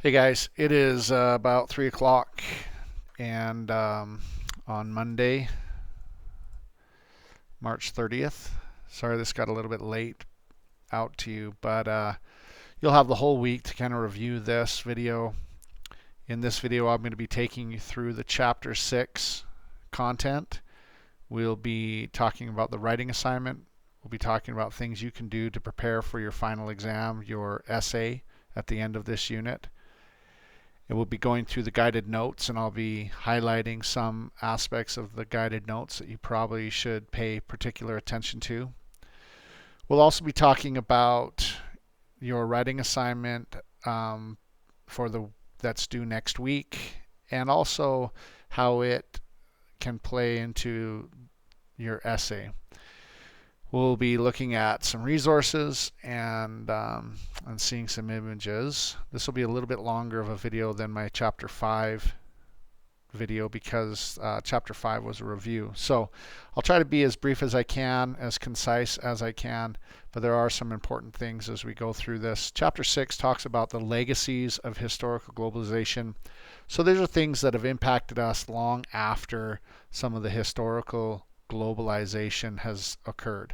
Hey guys, it is about 3 o'clock and on Monday, March 30th. Sorry this got a little bit late out to you, but you'll have the whole week to kind of review this video. In this video, I'm going to be taking you through the Chapter 6 content. We'll be talking about the writing assignment. We'll be talking about things you can do to prepare for your final exam, your essay at the end of this unit. And we'll be going through the guided notes, and I'll be highlighting some aspects of the guided notes that you probably should pay particular attention to. We'll also be talking about your writing assignment that's due next week, and also how it can play into your essay. We'll be looking at some resources and seeing some images. This will be a little bit longer of a video than my Chapter 5 video because Chapter 5 was a review. So I'll try to be as brief as I can, as concise as I can, but there are some important things as we go through this. Chapter 6 talks about the legacies of historical globalization. So these are things that have impacted us long after some of the historical globalization has occurred.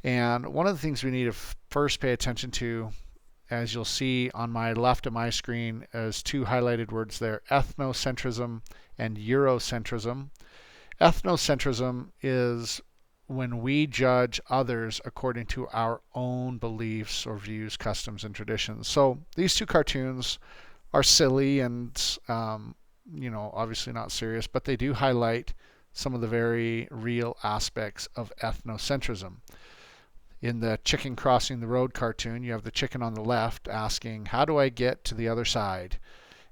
And one of the things we need to first pay attention to, as you'll see on my left of my screen, is two highlighted words there: ethnocentrism and Eurocentrism. Ethnocentrism is when we judge others according to our own beliefs or views, customs, and traditions. So these two cartoons are silly and obviously not serious, but they do highlight some of the very real aspects of ethnocentrism. In the chicken crossing the road cartoon, you have the chicken on the left asking, "How do I get to the other side?"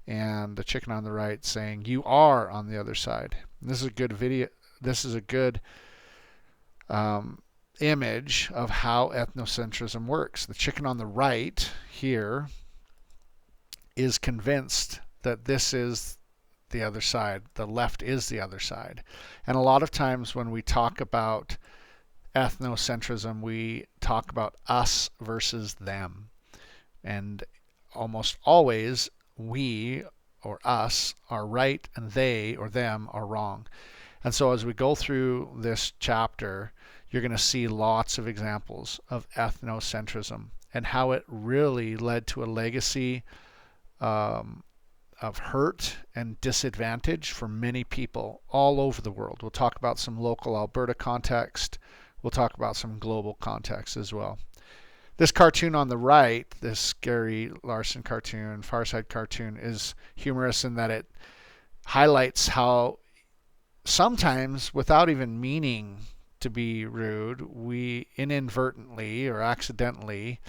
And the chicken on the right saying, "You are on the other side." And this is a good video. This is a good image of how ethnocentrism works. The chicken on the right here is convinced that this is the other side. The left is the other side. And a lot of times when we talk about ethnocentrism, we talk about us versus them. And almost always we or us are right and they or them are wrong. And so as we go through this chapter, you're going to see lots of examples of ethnocentrism and how it really led to a legacy of hurt and disadvantage for many people all over the world. We'll talk about some local Alberta context. We'll talk about some global context as well. This cartoon on the right, this Gary Larson cartoon, Far Side cartoon, is humorous in that it highlights how sometimes, without even meaning to be rude, we inadvertently or accidentally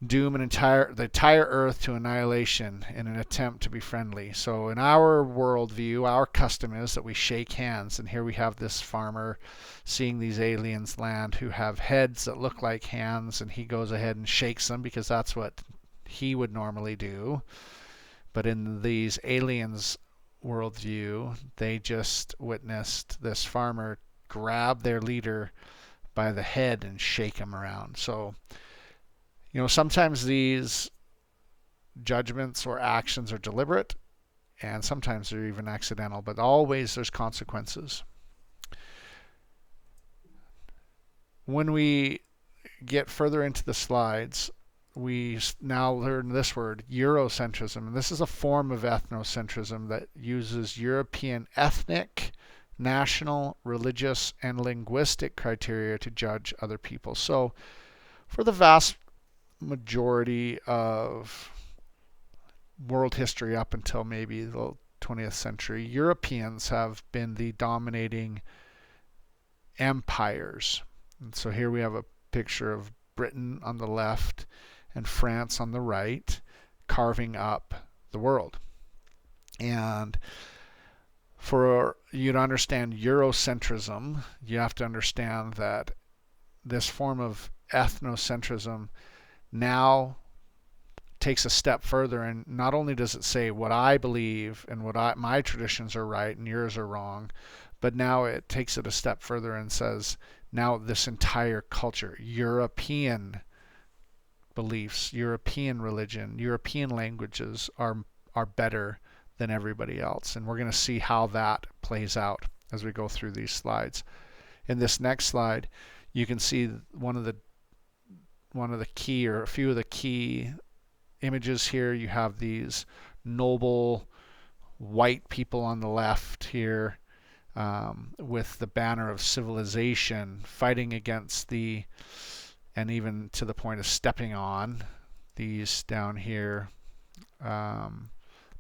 doom the entire earth to annihilation in an attempt to be friendly. So in our worldview, our custom is that we shake hands, and here we have this farmer seeing these aliens land who have heads that look like hands, and he goes ahead and shakes them because that's what he would normally do. But in these aliens' worldview, they just witnessed this farmer grab their leader by the head and shake him around. So sometimes these judgments or actions are deliberate, and sometimes they're even accidental, but always there's consequences. When we get further into the slides, we now learn this word, Eurocentrism. And this is a form of ethnocentrism that uses European ethnic, national, religious, and linguistic criteria to judge other people. So for the vast majority of world history up until maybe the 20th century, Europeans have been the dominating empires. And so here we have a picture of Britain on the left and France on the right, carving up the world. And for you to understand Eurocentrism, you have to understand that this form of ethnocentrism now takes a step further, and not only does it say what I believe and my traditions are right and yours are wrong, but now it takes it a step further and says now this entire culture, European beliefs, European religion, European languages are better than everybody else. And we're going to see how that plays out as we go through these slides. In this next slide, you can see one of the key, or a few of the key images here. You have these noble white people on the left here, with the banner of civilization, fighting against and even to the point of stepping on these down here,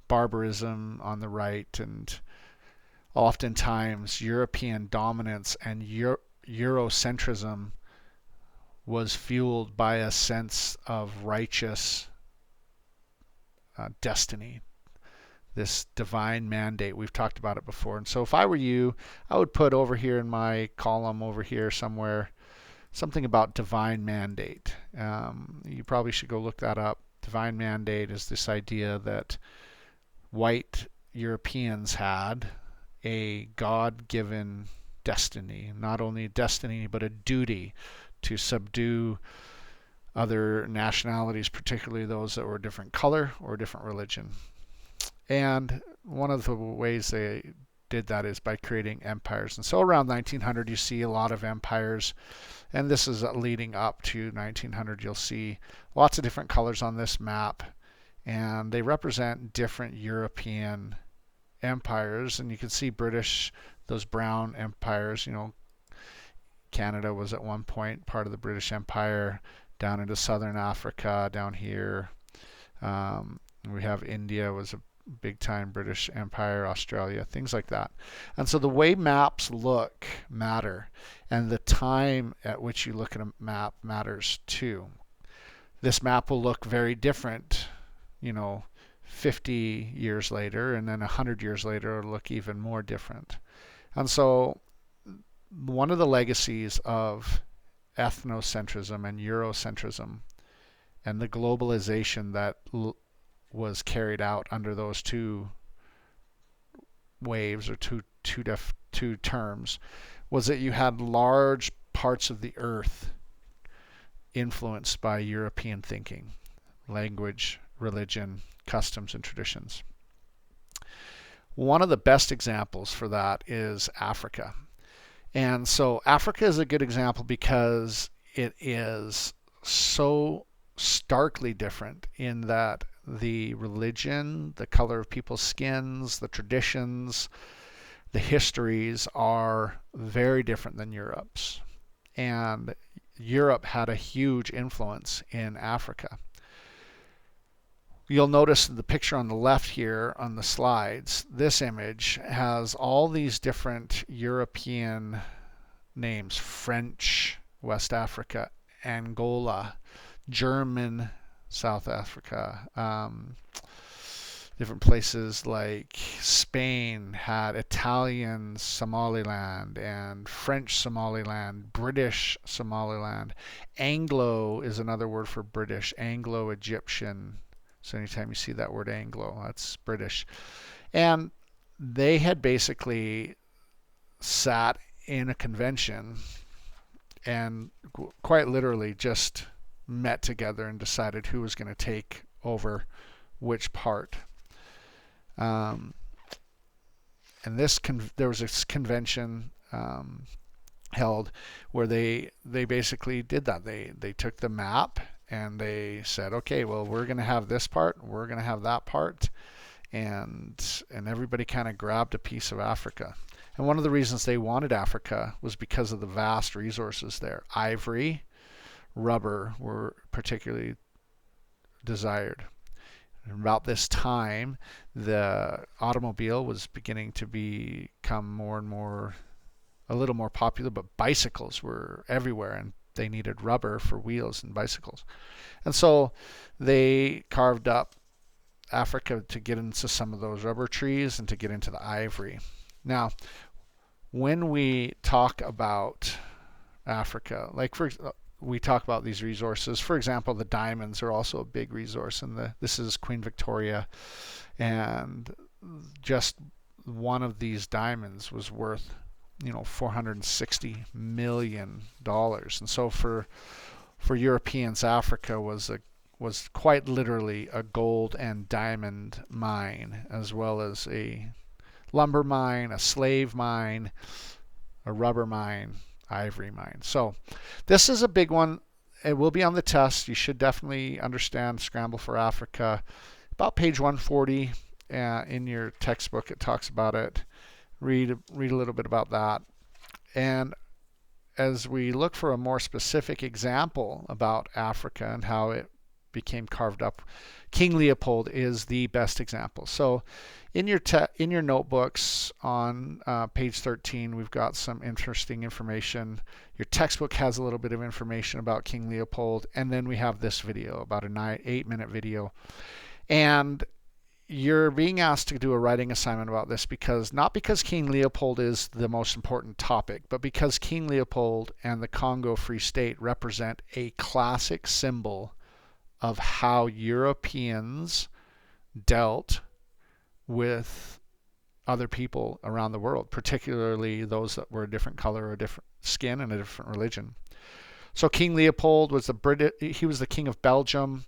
barbarism on the right, and oftentimes European dominance and Eurocentrism was fueled by a sense of righteous destiny, this divine mandate. We've talked about it before. And so if I were you, I would put over here in my column over here somewhere something about divine mandate. You probably should go look that up. Divine mandate is this idea that white Europeans had a God-given destiny, not only a destiny, but a duty to subdue other nationalities, particularly those that were a different color or a different religion. And one of the ways they did that is by creating empires. And so around 1900, you see a lot of empires. And this is leading up to 1900. You'll see lots of different colors on this map. And they represent different European empires. And you can see British, those brown empires. You know, Canada was at one point part of the British Empire, down into southern Africa, down here. We have India was a big time British Empire, Australia, things like that. And so the way maps look matter, and the time at which you look at a map matters too. This map will look very different, 50 years later, and then 100 years later it'll look even more different. And so one of the legacies of ethnocentrism and Eurocentrism and the globalization that was carried out under those two waves, or two terms, was that you had large parts of the earth influenced by European thinking, language, religion, customs, and traditions. One of the best examples for that is Africa. And so Africa is a good example because it is so starkly different in that the religion, the color of people's skins, the traditions, the histories are very different than Europe's. And Europe had a huge influence in Africa. You'll notice the picture on the left here on the slides, this image has all these different European names: French, West Africa; Angola, German, South Africa. Different places like Spain had Italian Somaliland and French Somaliland, British Somaliland. Anglo is another word for British, Anglo-Egyptian. So anytime you see that word Anglo, that's British. And they had basically sat in a convention and quite literally just met together and decided who was going to take over which part. And there was this convention held where they basically did that. They took the map and they said, okay, well, we're going to have this part, we're going to have that part, and everybody kind of grabbed a piece of Africa. And one of the reasons they wanted Africa was because of the vast resources there. Ivory, rubber were particularly desired. And about this time, the automobile was beginning to become more and more, a little more popular, but bicycles were everywhere, and they needed rubber for wheels and bicycles. And so they carved up Africa to get into some of those rubber trees and to get into the ivory. Now, when we talk about Africa, we talk about these resources. For example, the diamonds are also a big resource, and this is Queen Victoria, and just one of these diamonds was worth $460 million. And so for Europeans, Africa was a was quite literally a gold and diamond mine, as well as a lumber mine, a slave mine, a rubber mine, ivory mine. So this is a big one. It will be on the test. You should definitely understand Scramble for Africa. About page 140 in your textbook, it talks about it. Read a little bit about that. And as we look for a more specific example about Africa and how it became carved up, King Leopold is the best example. So in your notebooks on page 13, we've got some interesting information. Your textbook has a little bit of information about King Leopold, and then we have this video, about an 8-minute video. And you're being asked to do a writing assignment about this not because King Leopold is the most important topic, but because King Leopold and the Congo Free State represent a classic symbol of how Europeans dealt with other people around the world, particularly those that were a different color or a different skin and a different religion. So King Leopold was he was the king of Belgium.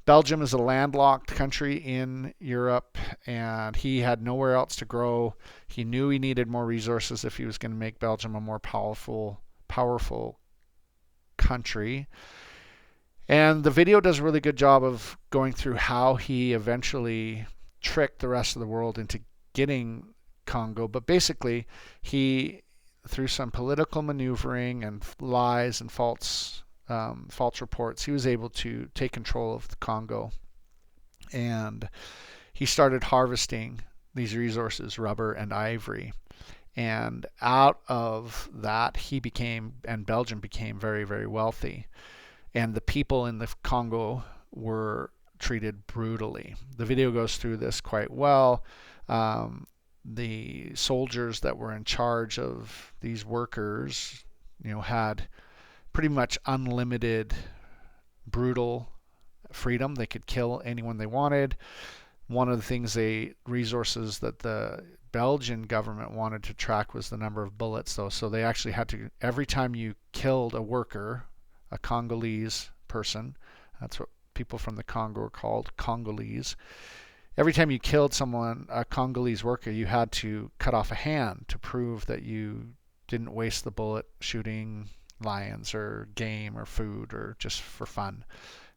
Belgium is a landlocked country in Europe, and he had nowhere else to grow. He knew he needed more resources if he was going to make Belgium a more powerful country. And the video does a really good job of going through how he eventually tricked the rest of the world into getting Congo. But basically, he, through some political maneuvering and lies and false reports, he was able to take control of the Congo. And he started harvesting these resources, rubber and ivory. And out of that, and Belgium became very, very wealthy. And the people in the Congo were treated brutally. The video goes through this quite well. The soldiers that were in charge of these workers, had pretty much unlimited brutal freedom. They could kill anyone they wanted. One of the resources that the Belgian government wanted to track was the number of bullets, though. So they actually had to, every time you killed a worker, a Congolese person, that's what people from the Congo are called, Congolese. Every time you killed someone, a Congolese worker, you had to cut off a hand to prove that you didn't waste the bullet shooting lions or game or food or just for fun.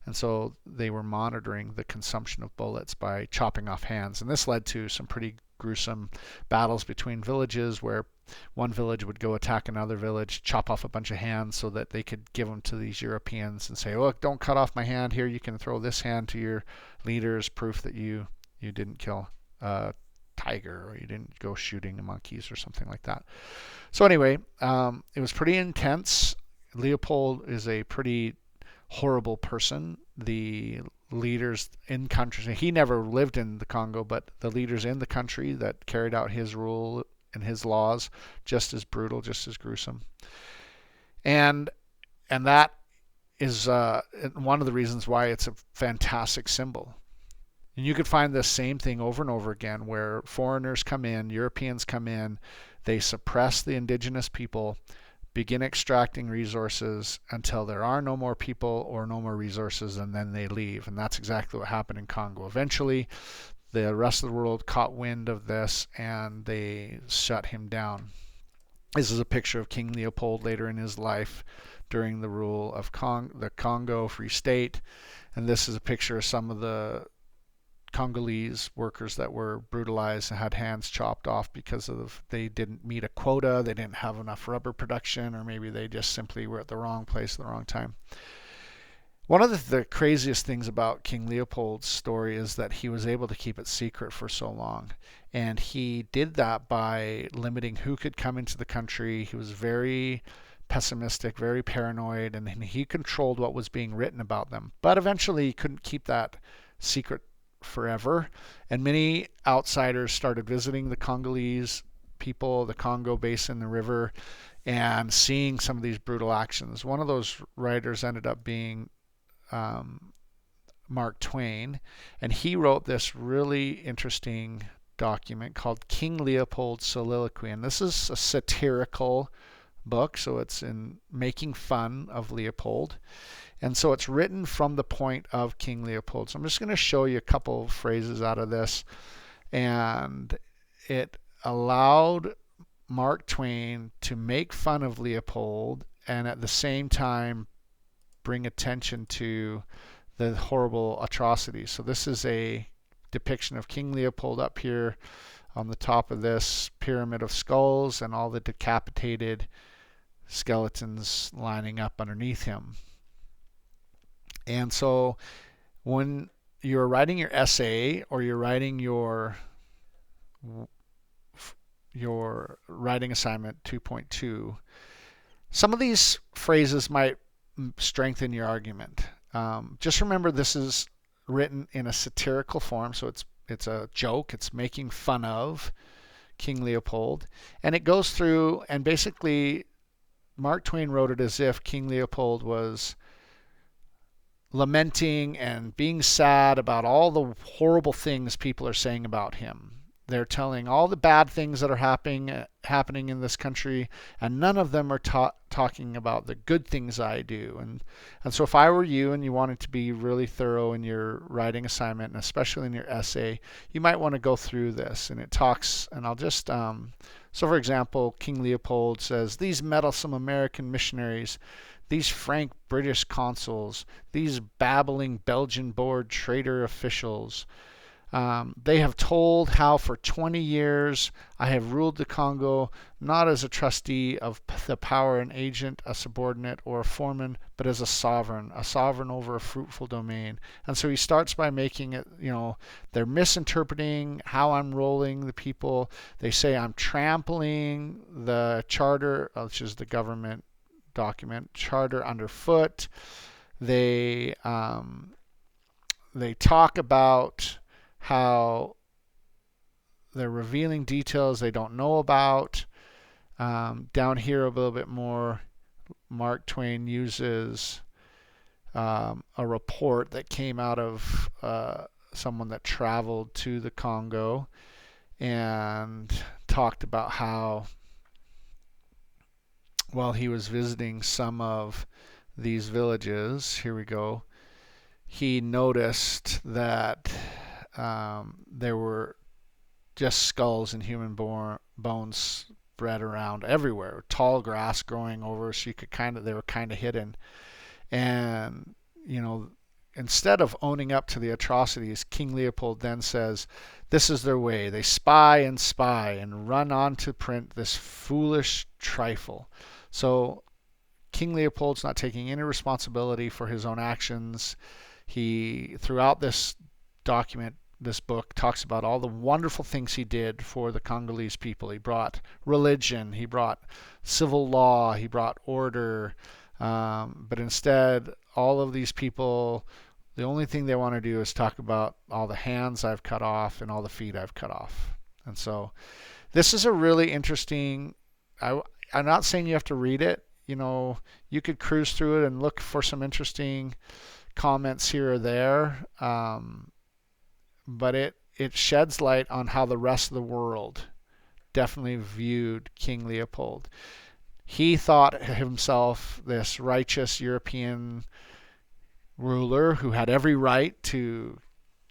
And so they were monitoring the consumption of bullets by chopping off hands. And this led to some pretty gruesome battles between villages, where one village would go attack another village, chop off a bunch of hands so that they could give them to these Europeans and say, look, don't cut off my hand. Here, you can throw this hand to your leaders, proof that you didn't kill a tiger, or you didn't go shooting monkeys or something like that. So anyway, it was pretty intense. Leopold is a pretty horrible person. The leaders in countries, he never lived in the Congo, but the leaders in the country that carried out his rule and his laws, just as brutal, just as gruesome. And that is one of the reasons why it's a fantastic symbol. And you could find this same thing over and over again, where foreigners come in, Europeans come in, they suppress the indigenous people, begin extracting resources until there are no more people or no more resources, and then they leave. And that's exactly what happened in Congo. Eventually, the rest of the world caught wind of this and they shut him down. This is a picture of King Leopold later in his life during the rule of the Congo Free State. And this is a picture of some of the Congolese workers that were brutalized and had hands chopped off because they didn't meet a quota, they didn't have enough rubber production, or maybe they just simply were at the wrong place at the wrong time. One of the craziest things about King Leopold's story is that he was able to keep it secret for so long. And he did that by limiting who could come into the country. He was very pessimistic, very paranoid, and he controlled what was being written about them. But eventually he couldn't keep that secret forever, and many outsiders started visiting the Congolese people, the Congo basin, the river, and seeing some of these brutal actions. One of those writers ended up being Mark Twain, and he wrote this really interesting document called King Leopold's Soliloquy. And this is a satirical book, so it's in making fun of Leopold. And so it's written from the point of King Leopold. So I'm just going to show you a couple of phrases out of this. And it allowed Mark Twain to make fun of Leopold and at the same time bring attention to the horrible atrocities. So this is a depiction of King Leopold up here on the top of this pyramid of skulls and all the decapitated skeletons lining up underneath him. And so when you're writing your essay or you're writing your writing assignment 2.2, some of these phrases might strengthen your argument. Just remember this is written in a satirical form, so it's a joke. It's making fun of King Leopold, and it goes through and basically Mark Twain wrote it as if King Leopold was lamenting and being sad about all the horrible things people are saying about him. They're telling all the bad things that are happening in this country, and none of them are talking about the good things I do. And so if I were you and you wanted to be really thorough in your writing assignment, and especially in your essay, you might want to go through this. And it talks, and I'll just, so for example, King Leopold says, these meddlesome American missionaries, these frank British consuls, these babbling Belgian-born traitor officials, they have told how for 20 years I have ruled the Congo not as a trustee of the power, an agent, a subordinate, or a foreman, but as a sovereign over a fruitful domain. And so he starts by making it, they're misinterpreting how I'm ruling the people. They say I'm trampling the charter, which is the government document, charter underfoot. They talk about how they're revealing details they don't know about. Down here a little bit more, Mark Twain uses a report that came out of someone that traveled to the Congo and talked about how while he was visiting some of these villages, here we go, he noticed that there were just skulls and human bones spread around everywhere. Tall grass growing over, so you could they were kind of hidden. And instead of owning up to the atrocities, King Leopold then says, "This is their way. They spy and run on to print this foolish trifle." So King Leopold's not taking any responsibility for his own actions. He, throughout this document, this book, talks about all the wonderful things he did for the Congolese people. He brought religion, he brought civil law, he brought order, but instead all of these people, the only thing they want to do is talk about all the hands I've cut off and all the feet I've cut off. And so this is a really interesting, I'm not saying you have to read it. You could cruise through it and look for some interesting comments here or there, but it sheds light on how the rest of the world definitely viewed King Leopold. He thought himself this righteous European ruler who had every right to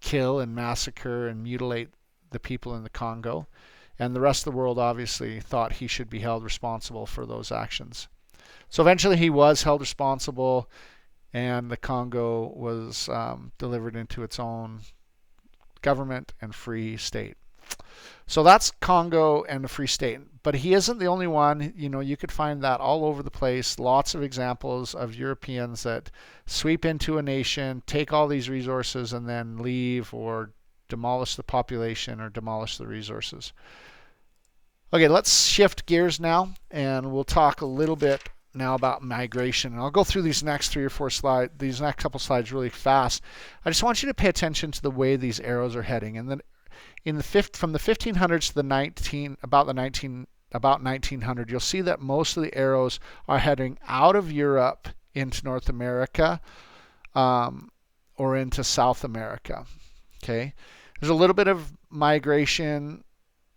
kill and massacre and mutilate the people in the Congo, and the rest of the world obviously thought he should be held responsible for those actions. So eventually he was held responsible, and the Congo was delivered into its own government and free state. So that's Congo and the Free State. But he isn't the only one. You could find that all over the place. Lots of examples of Europeans that sweep into a nation, take all these resources, and then leave or demolish the population or demolish the resources. Okay, let's shift gears now, and we'll talk a little bit now about migration. And I'll go through these next 3 or 4 slides, these next couple slides really fast. I just want you to pay attention to the way these arrows are heading. And then from the 1500s to the about 1900, you'll see that most of the arrows are heading out of Europe into North America or into South America. Okay, there's a little bit of migration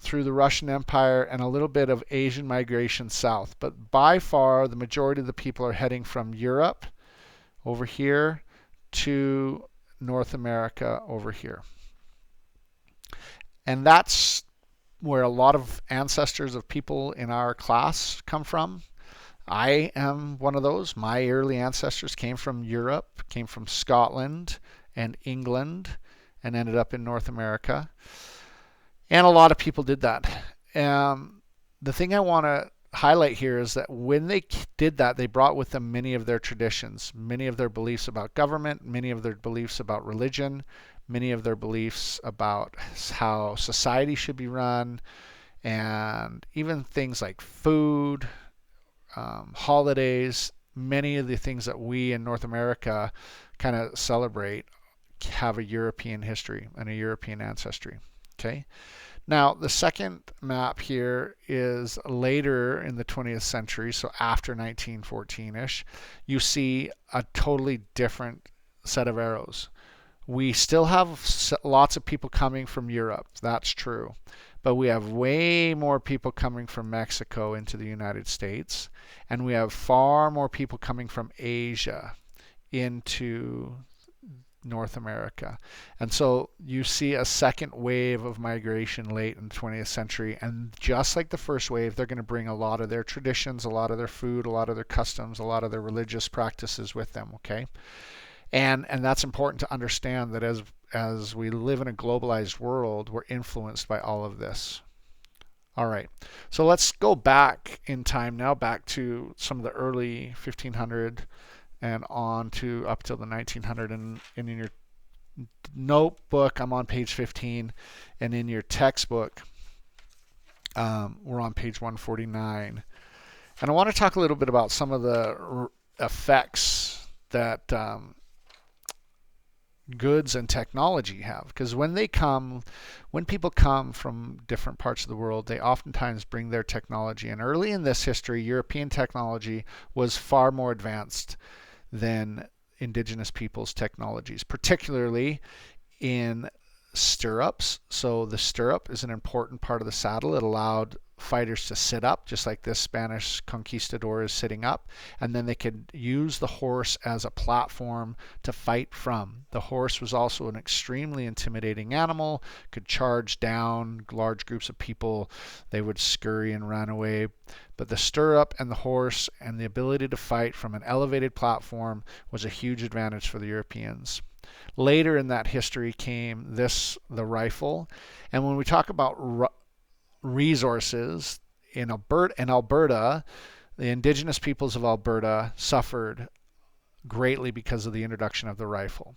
through the Russian Empire and a little bit of Asian migration south. But by far, the majority of the people are heading from Europe over here to North America over here. And that's where a lot of ancestors of people in our class come from. I am one of those. My early ancestors came from Europe, came from Scotland and England, and ended up in North America. And a lot of people did that. The thing I want to highlight here is that when they did that, they brought with them many of their traditions, many of their beliefs about government, many of their beliefs about religion, many of their beliefs about how society should be run, and even things like food, holidays. Many of the things that we in North America kind of celebrate have a European history and a European ancestry. Okay. Now, the second map here is later in the 20th century, so after 1914-ish. You see a totally different set of arrows. We still have lots of people coming from Europe, that's true. But we have way more people coming from Mexico into the United States, and we have far more people coming from Asia into North America. And so you see a second wave of migration late in the 20th century, and just like the first wave, they're going to bring a lot of their traditions, a lot of their food, a lot of their customs, a lot of their religious practices with them, okay? And that's important to understand, that as we live in a globalized world, we're influenced by all of this. All right, so let's go back in time now, back to some of the early 1500 and on to up till the 1900. And in your notebook, I'm on page 15, and in your textbook, we're on page 149. And I want to talk a little bit about some of the effects that goods and technology have, because when people come from different parts of the world, they oftentimes bring their technology. And early in this history, European technology was far more advanced than indigenous peoples' technologies, particularly in stirrups. So the stirrup is an important part of the saddle. It allowed fighters to sit up, just like this Spanish conquistador is sitting up, and then they could use the horse as a platform to fight from. The horse was also an extremely intimidating animal, could charge down large groups of people. They would scurry and run away. But the stirrup and the horse and the ability to fight from an elevated platform was a huge advantage for the Europeans. Later in that history came the rifle. And when we talk about resources in Alberta, the indigenous peoples of Alberta suffered greatly because of the introduction of the rifle.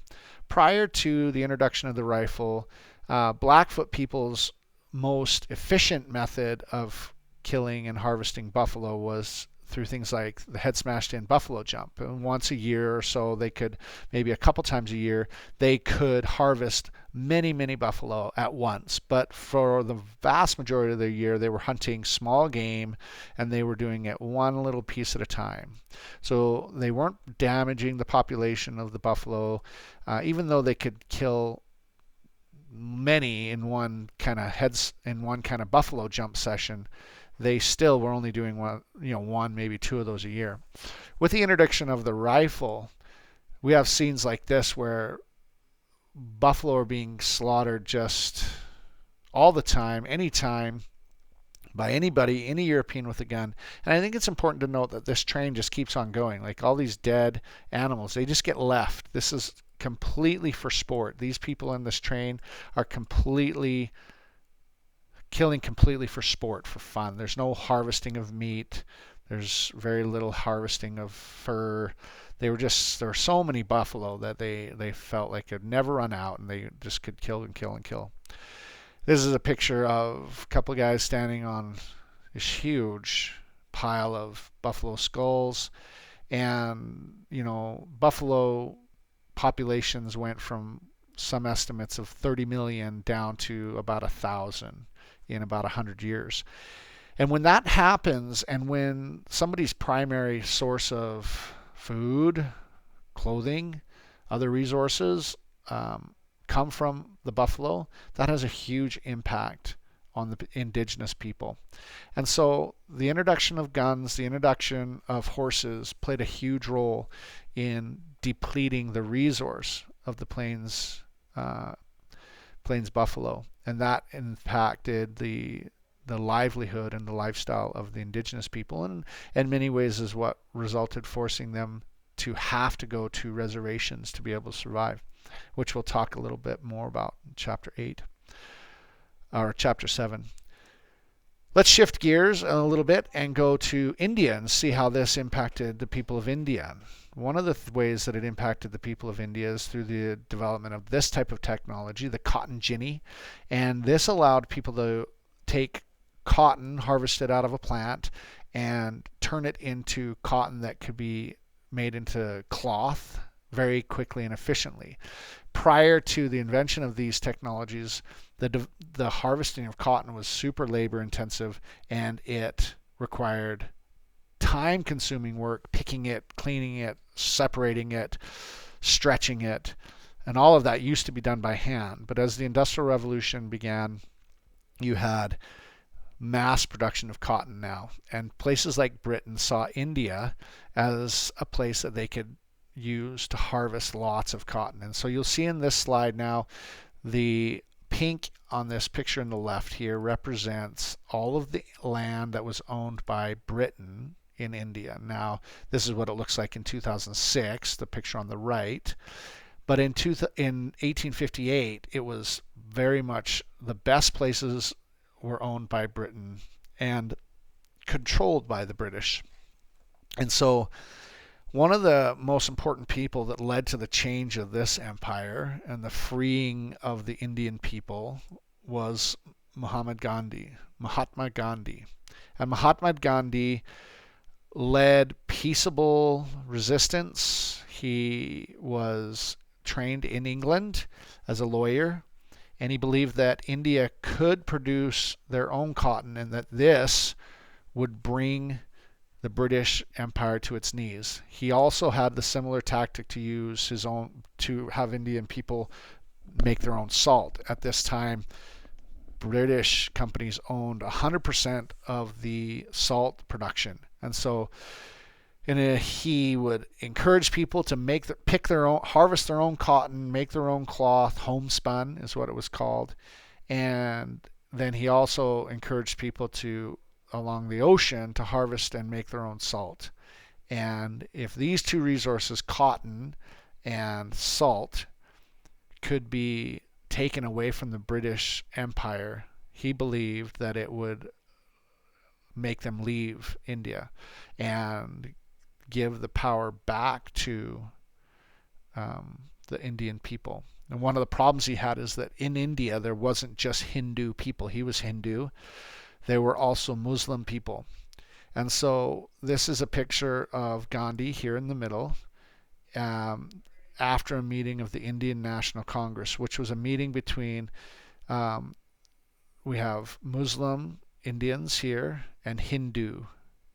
Prior to the introduction of the rifle, Blackfoot people's most efficient method of killing and harvesting buffalo was through things like the head smashed in buffalo jump. And once a year or so, they could, maybe a couple times a year, they could harvest many, many buffalo at once. But for the vast majority of the year, they were hunting small game, and they were doing it one little piece at a time. So they weren't damaging the population of the buffalo, even though they could kill many in one kind of buffalo jump session. They still were only doing one, maybe two of those a year. With the introduction of the rifle, we have scenes like this where buffalo are being slaughtered just all the time, anytime, by anybody, any European with a gun. And I think it's important to note that this train just keeps on going. Like all these dead animals, they just get left. This is completely for sport. These people in this train are killing completely for sport, for fun. There's no harvesting of meat. There's very little harvesting of fur. There were so many buffalo that they felt like they'd never run out, and they just could kill and kill and kill. This is a picture of a couple of guys standing on this huge pile of buffalo skulls. And, buffalo populations went from some estimates of 30 million down to about 1,000 in about 100 years. And when that happens, and when somebody's primary source of food, clothing, other resources come from the buffalo, that has a huge impact on the indigenous people. And so the introduction of guns, the introduction of horses played a huge role in depleting the resource of the plains buffalo, and that impacted the livelihood and the lifestyle of the indigenous people, and in many ways is what resulted forcing them to have to go to reservations to be able to survive, which we'll talk a little bit more about in chapter 8 or chapter 7. Let's shift gears a little bit and go to India and see how this impacted the people of India. One of the ways that it impacted the people of India is through the development of this type of technology, the cotton ginny. And this allowed people to take cotton harvested out of a plant and turn it into cotton that could be made into cloth very quickly and efficiently. Prior to the invention of these technologies, the harvesting of cotton was super labor intensive, and it required time consuming work picking it, cleaning it, separating it, stretching it, and all of that used to be done by hand. But as the Industrial Revolution began, you had mass production of cotton now, and places like Britain saw India as a place that they could use to harvest lots of cotton. And so you'll see in this slide now, the pink on this picture in the left here represents all of the land that was owned by Britain in India. Now, this is what it looks like in 2006, the picture on the right. But in 1858, it was very much the best places were owned by Britain and controlled by the British. And so one of the most important people that led to the change of this empire and the freeing of the Indian people was Mahatma Gandhi. And Mahatma Gandhi led peaceable resistance. He was trained in England as a lawyer, and he believed that India could produce their own cotton and that this would bring the British Empire to its knees. He also had the similar tactic to use to have Indian people make their own salt. At this time, British companies owned 100% of the salt production. And so he would encourage people to harvest their own cotton, make their own cloth. Homespun is what it was called. And then he also encouraged people along the ocean to harvest and make their own salt. And if these two resources, cotton and salt, could be taken away from the British Empire, he believed that it would make them leave India and give the power back to the Indian people. And one of the problems he had is that in India there wasn't just Hindu people. He was Hindu. There were also Muslim people. And so this is a picture of Gandhi here in the middle after a meeting of the Indian National Congress, which was a meeting between, we have Muslim Indians here and Hindu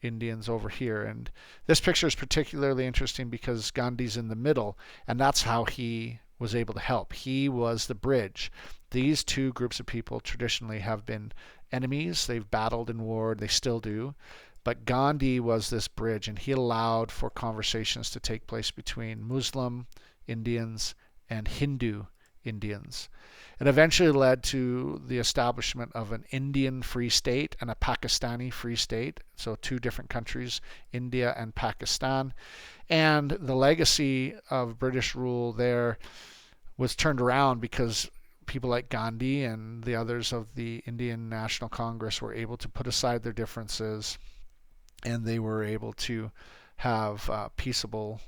Indians over here. And this picture is particularly interesting because Gandhi's in the middle, and that's how he was able to help. He was the bridge. These two groups of people traditionally have been enemies. They've battled in war. They still do. But Gandhi was this bridge, and he allowed for conversations to take place between Muslim Indians and Hindu Indians. It eventually led to the establishment of an Indian free state and a Pakistani free state. So two different countries, India and Pakistan. And the legacy of British rule there was turned around because people like Gandhi and the others of the Indian National Congress were able to put aside their differences, and they were able to have peaceable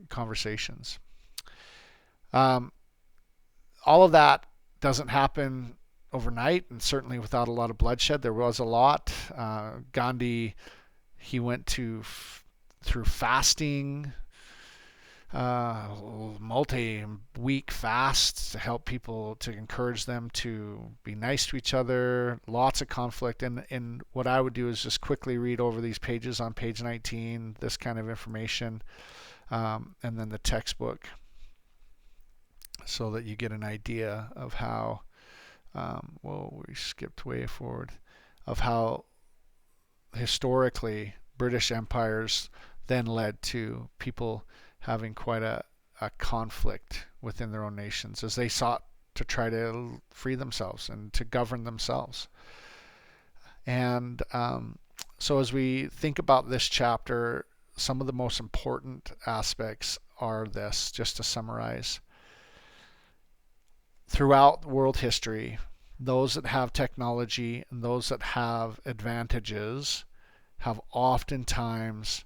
conversations. All of that doesn't happen overnight, and certainly without a lot of bloodshed. There was a lot. Gandhi, he went through fasting, multi-week fasts to help people, to encourage them to be nice to each other. Lots of conflict. And what I would do is just quickly read over these pages on page 19, this kind of information, and then the textbook. so that you get an idea of how, well, we skipped way forward, of how historically British empires then led to people having quite a conflict within their own nations as they sought to try to free themselves and to govern themselves. And so as we think about this chapter, some of the most important aspects are this, just to summarize. Throughout world history, those that have technology and those that have advantages have oftentimes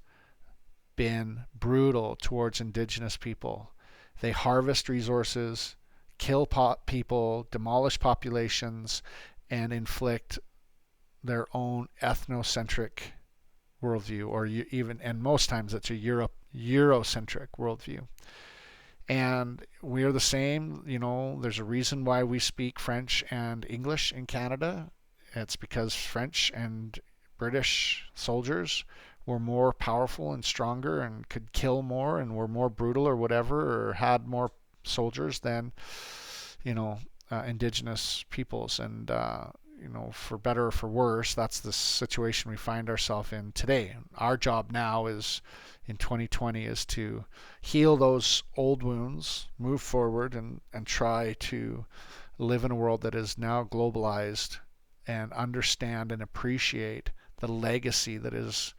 been brutal towards indigenous people. They harvest resources, kill people, demolish populations, and inflict their own ethnocentric worldview, or even, and most times it's a Eurocentric worldview. And we're the same. There's a reason why we speak French and English in Canada. It's because French and British soldiers were more powerful and stronger and could kill more and were more brutal or whatever, or had more soldiers than indigenous peoples. And for better or for worse, that's the situation we find ourselves in today. Our job now is, in 2020, is to heal those old wounds, move forward, and try to live in a world that is now globalized, and understand and appreciate the legacy that is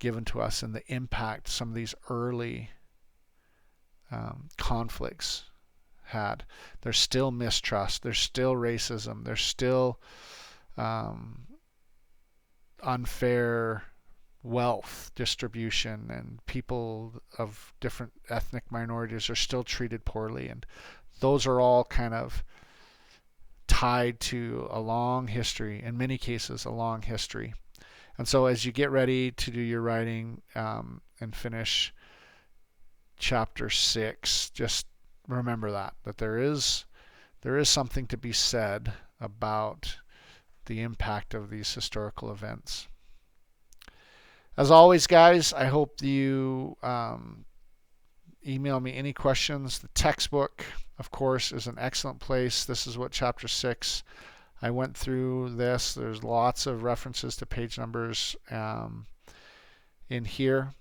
given to us and the impact some of these early conflicts had. There's still mistrust, there's still racism, there's still unfair wealth distribution, and people of different ethnic minorities are still treated poorly. And those are all kind of tied to a long history, in many cases a long history. And so as you get ready to do your writing and finish chapter 6, just remember that there is something to be said about the impact of these historical events. As always, guys, I hope you email me any questions. The textbook, of course, is an excellent place. This is what chapter 6, I went through this. There's lots of references to page numbers in here.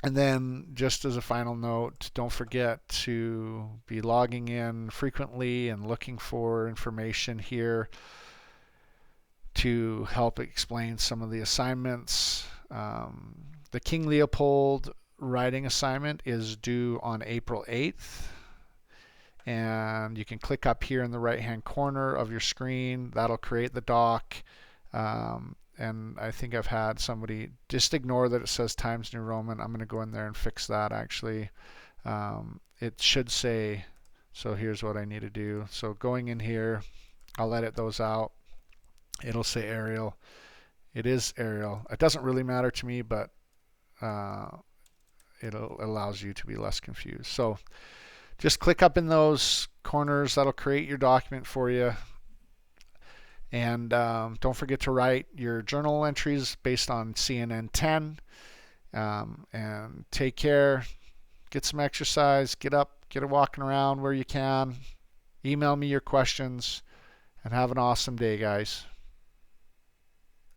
And then just as a final note, don't forget to be logging in frequently and looking for information here to help explain some of the assignments. The King Leopold writing assignment is due on April 8th. And you can click up here in the right hand corner of your screen. That'll create the doc. And I think I've had somebody, just ignore that it says Times New Roman. I'm going to go in there and fix that actually. It should say, so here's what I need to do. So going in here, I'll edit those out. It'll say Arial. It is Arial. It doesn't really matter to me, but it allows you to be less confused. So just click up in those corners. That'll create your document for you. And don't forget to write your journal entries based on CNN 10. And take care. Get some exercise. Get up. Get walking around where you can. Email me your questions. And have an awesome day, guys.